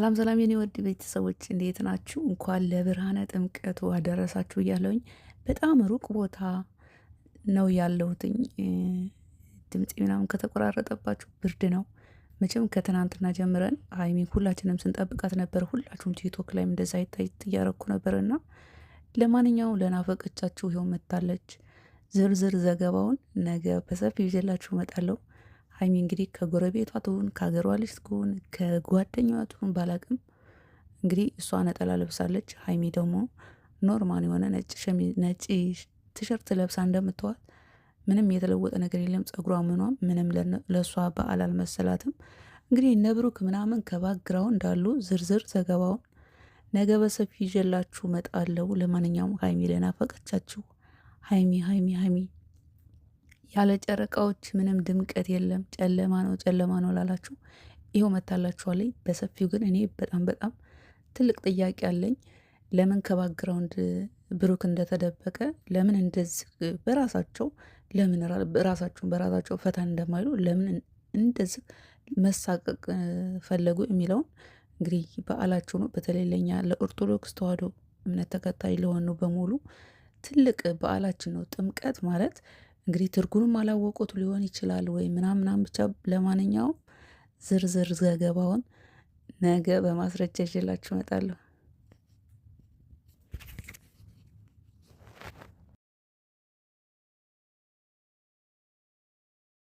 ሰላም ሰላም የኔ ውድ ቤተሰቦች እንዴት ናችሁ? እንኳን ለብርሃነ ጥምቀቱ አደረሳችሁ እያለሁኝ በጣም ሩቅ ቦታ ነው ያለሁትኝ። ድምፄ ምናምን ከተቆራረጠባችሁ ብርድ ነው። መቼም ከትናንትና ጀምረን ሀይሚን ሁላችንም ስንጠብቃት ነበር። ሁላችሁም ቲክቶክ ላይም እንደዛ ይታይት እያረኩ ነበርና ለማንኛውም ለናፈቀቻችሁ ይኸው መታለች። ዝርዝር ዘገባውን ነገ በሰፊው ይዤላችሁ እመጣለሁ። ሀይሚ እንግዲህ ከጎረቤቷ ትሁን ከሀገሯ ልጅ ትሁን ከጓደኛዋ ትሁን ባላቅም እንግዲህ እሷ ነጠላ ለብሳለች። ሀይሚ ደግሞ ኖርማል የሆነ ነጭ ቲሸርት ለብሳ እንደምትዋል ምንም የተለወጠ ነገር የለም። ጸጉሯ ምኗም ምንም ለእሷ በዓል አልመሰላትም። እንግዲህ እነ ብሩክ ምናምን ከባግራውን እንዳሉ ዝርዝር ዘገባውን ነገ በሰፊ ይዤላችሁ እመጣለሁ። ለማንኛውም ሀይሚ ለናፈቀቻችሁ ሀይሚ ሀይሚ ሀይሚ ያለ ጨረቃዎች ምንም ድምቀት የለም። ጨለማ ነው ጨለማ ነው ላላችሁ ይኸው መታላችኋለኝ በሰፊው። ግን እኔ በጣም ትልቅ ጥያቄ አለኝ። ለምን ከባክግራውንድ ብሩክ እንደተደበቀ ለምን እንደዚህ በራሳቸው ለምን በራሳቸው ፈታ እንደማይሉ ለምን እንደዚህ መሳቀቅ ፈለጉ የሚለውን እንግዲህ በዓላቸው ነው። በተለይ ለኛ ለኦርቶዶክስ ተዋሕዶ እምነት ተከታይ ለሆኑ በሙሉ ትልቅ በዓላችን ነው። ጥምቀት ማለት እንግዲህ ትርጉንም አላወቁት ሊሆን ይችላል ወይ ምናምናም ብቻ። ለማንኛውም ዝርዝር ዘገባውን ነገ በማስረጃ ይዤላችሁ እመጣለሁ።